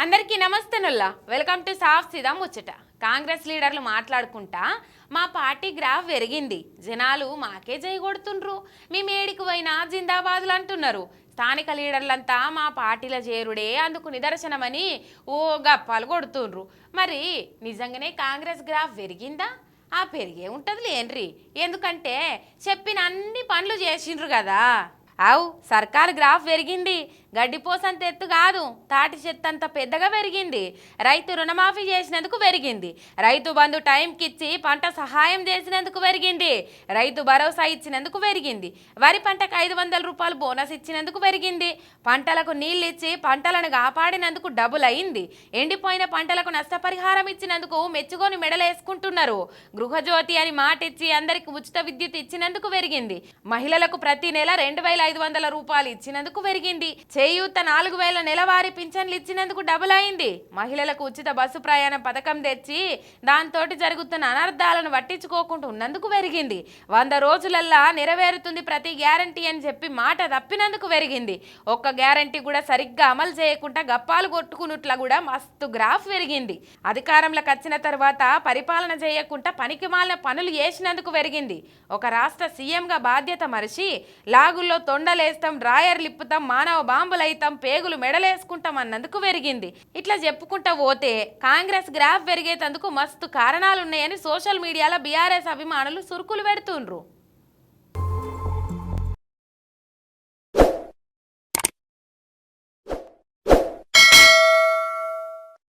అందరికీ నమస్తేనుల్లా welcome to సాఫ్ సీదా ముచ్చట. కాంగ్రెస్ లీడర్లు మాట్లాడుకుంటా మా పార్టీ గ్రాఫ్ పెరిగింది, జనాలు మాకే జై కొడుతుండ్రు, మేము ఏడికి పోయినా జిందాబాదులు అంటున్నారు. స్థానిక లీడర్లంతా మా పార్టీల చేరుడే అందుకు నిదర్శనమని ఓ గప్పాలు కొడుతుండ్రు. మరి నిజంగానే కాంగ్రెస్ గ్రాఫ్ పెరిగిందా? ఆ పెరిగే ఉంటుంది లేన్రి, ఎందుకంటే చెప్పిన అన్ని పనులు చేసిండ్రు కదా. అవు సర్కారు గ్రాఫ్ పెరిగింది, గడ్డిపోసంత ఎత్తు కాదు, తాటి చెత్త అంత పెద్దగా పెరిగింది. రైతు రుణమాఫీ చేసినందుకు పెరిగింది, రైతు బంధు టైంకి ఇచ్చి పంట సహాయం చేసినందుకు పెరిగింది, రైతు భరోసా ఇచ్చినందుకు పెరిగింది, వరి పంటకు 500 రూపాయలు బోనస్ ఇచ్చినందుకు పెరిగింది, పంటలకు నీళ్ళు ఇచ్చి పంటలను కాపాడినందుకు డబుల్ అయింది, ఎండిపోయిన పంటలకు నష్టపరిహారం ఇచ్చినందుకు మెచ్చుకొని మెడలేసుకుంటున్నారు, గృహజ్యోతి అని మాట ఇచ్చి అందరికి ఉచిత విద్యుత్ ఇచ్చినందుకు పెరిగింది, మహిళలకు ప్రతి నెల 2500 రూపాయలు ఇచ్చినందుకు పెరిగింది, చేయూత 4000 నెలవారీ పింఛన్లు ఇచ్చినందుకు డబుల్ అయింది, మహిళలకు ఉచిత బస్సు ప్రయాణ పథకం తెచ్చి దాంతోటి జరుగుతున్న అనర్థాలను పట్టించుకోకుండా ఉన్నందుకు పెరిగింది, 100 రోజులల్లా నెరవేరుతుంది ప్రతి గ్యారంటీ అని చెప్పి మాట తప్పినందుకు పెరిగింది, ఒక్క గ్యారంటీ కూడా సరిగ్గా అమలు చేయకుండా గప్పాలు కొట్టుకున్నట్లా కూడా మస్తు గ్రాఫ్ పెరిగింది, అధికారంలోకి వచ్చిన తర్వాత పరిపాలన చేయకుండా పనికిమాలిన పనులు చేసినందుకు పెరిగింది, ఒక రాష్ట్ర సీఎంగా బాధ్యత మరిచి లాగుల్లో తొండలేస్తాం, డ్రాయర్లు ఇప్పుతాం, మానవ బాంబులైతాం, పేగులు మెడలేసుకుంటాం అన్నందుకు పెరిగింది. ఇట్లా చెప్పుకుంటా పోతే కాంగ్రెస్ గ్రాఫ్ పెరిగేందుకు మస్తు కారణాలున్నాయని సోషల్ మీడియాలో బీఆర్ఎస్ అభిమానులు సురుకులు పెడుతుండ్రు.